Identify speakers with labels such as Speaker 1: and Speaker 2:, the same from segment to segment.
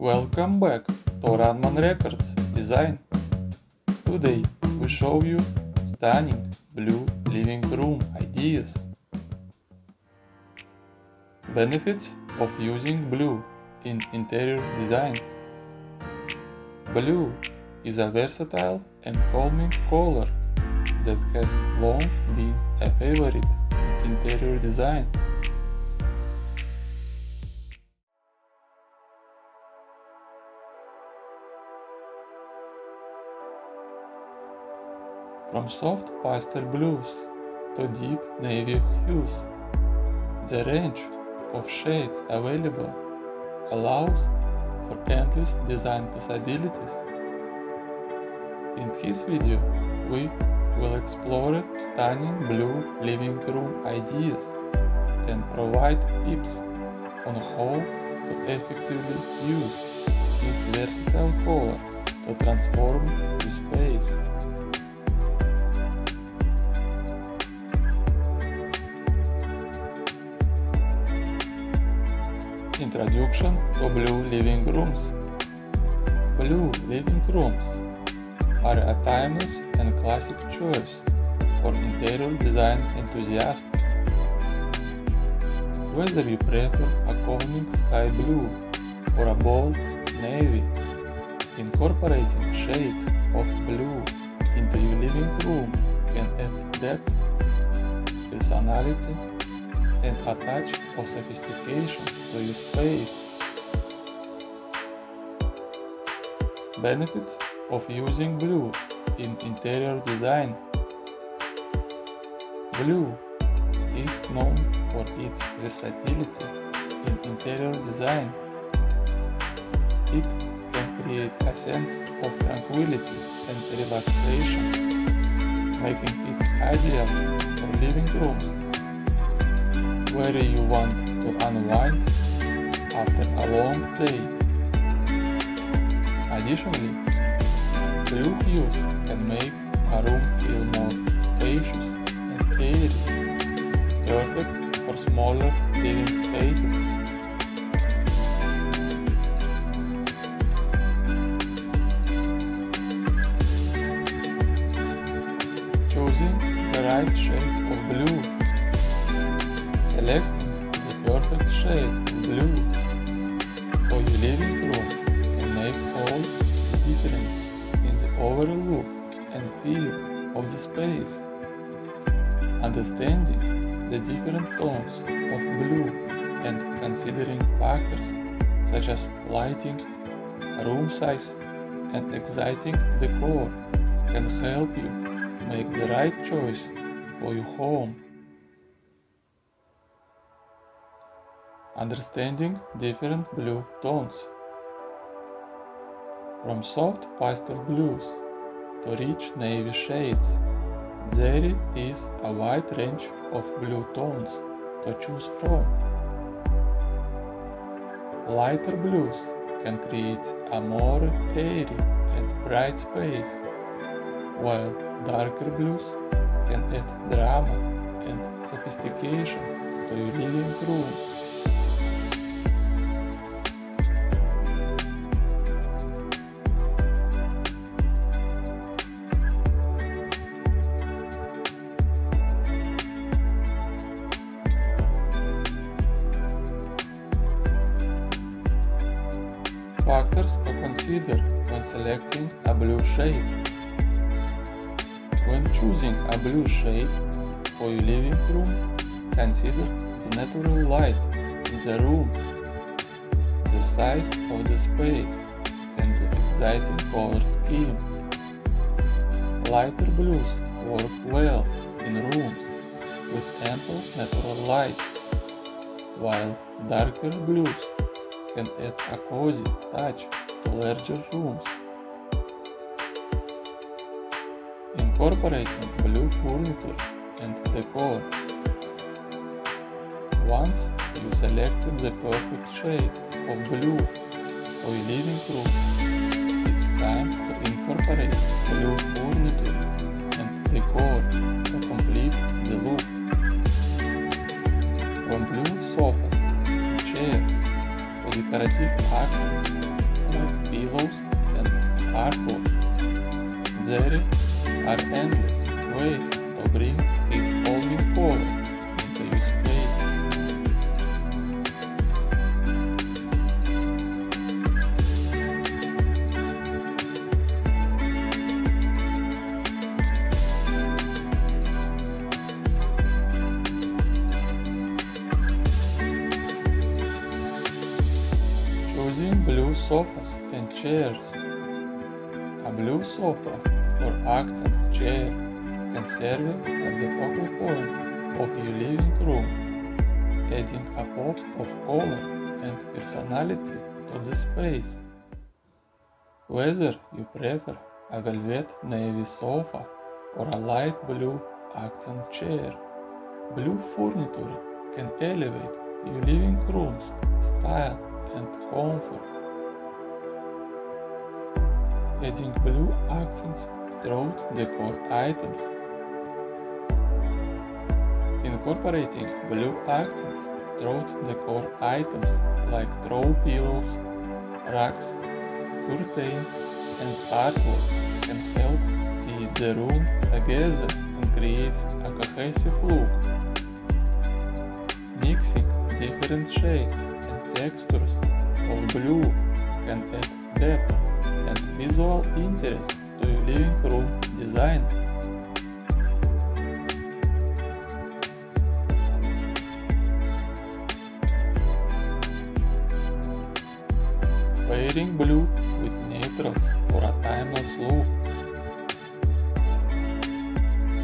Speaker 1: Welcome back to RunmanReCords design. Today we show you stunning blue living room ideas. Benefits of using blue in interior design. Blue is a versatile and calming color that has long been a favorite in interior design. From soft pastel blues to deep navy hues, the range of shades available allows for endless design possibilities. In this video, we will explore stunning blue living room ideas and provide tips on how to effectively use this versatile color to transform the space. Introduction to blue living rooms. Blue living rooms are a timeless and classic choice for interior design enthusiasts. Whether you prefer a calming sky blue or a bold navy, incorporating shades of blue into your living room can add depth, personality, and a touch of sophistication to your space. Benefits of using blue in interior design. Blue is known for its versatility in interior design. It can create a sense of tranquility and relaxation, making it ideal for living rooms where you want to unwind after a long day. Additionally, blue hues can make a room feel more spacious and airy, perfect for smaller living spaces. Choosing the right shade of blue. Selecting the perfect shade of blue for your living room can make all the difference in the overall look and feel of the space. Understanding the different tones of blue and considering factors such as lighting, room size, and exciting decor can help you make the right choice for your home. Understanding different blue tones. From soft pastel blues to rich navy shades, there is a wide range of blue tones to choose from. Lighter blues can create a more airy and bright space, while darker blues can add drama and sophistication to your living room. Factors to consider when selecting a blue shade. When choosing a blue shade for your living room, consider the natural light in the room, the size of the space, and the exciting color scheme. Lighter blues work well in rooms with ample natural light, while darker blues can add a cozy touch to larger rooms. Incorporating blue furniture and decor. Once you selected the perfect shade of blue for your living room, it's time to incorporate blue furniture and decor to complete the look. From blue sofas and chairs to decorative accents like pillows and artwork. There are endless ways to bring this all new color into your space. Choosing blue sofas and chairs. A blue sofa or accent chair can serve as the focal point of your living room, adding a pop of color and personality to the space. Whether you prefer a velvet navy sofa or a light blue accent chair, blue furniture can elevate your living room's style and comfort. Adding blue accents throughout decor items. Incorporating blue accents throughout decor items like throw pillows, rugs, curtains, and artwork can help tie the room together and create a cohesive look. Mixing different shades and textures of blue can add depth and visual interest to your living room design. Pairing blue with neutrals for a timeless look.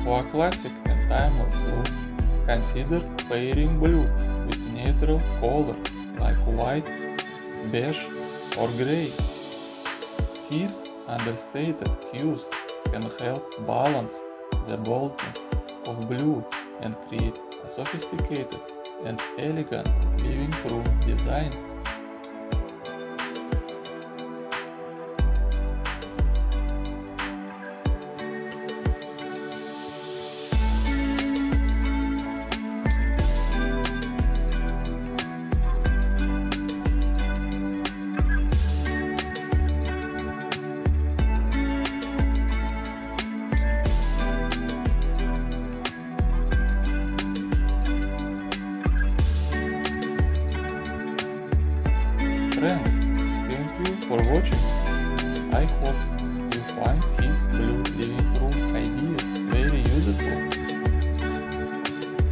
Speaker 1: For a classic and timeless look, consider pairing blue with neutral colors like white, beige, or gray. These understated hues can help balance the boldness of blue and create a sophisticated and elegant living room design. Friends, thank you for watching. I hope you find these blue living room ideas very useful.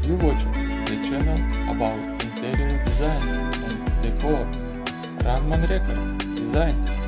Speaker 1: You watched the channel about interior design and decor, RunmanReCords Design.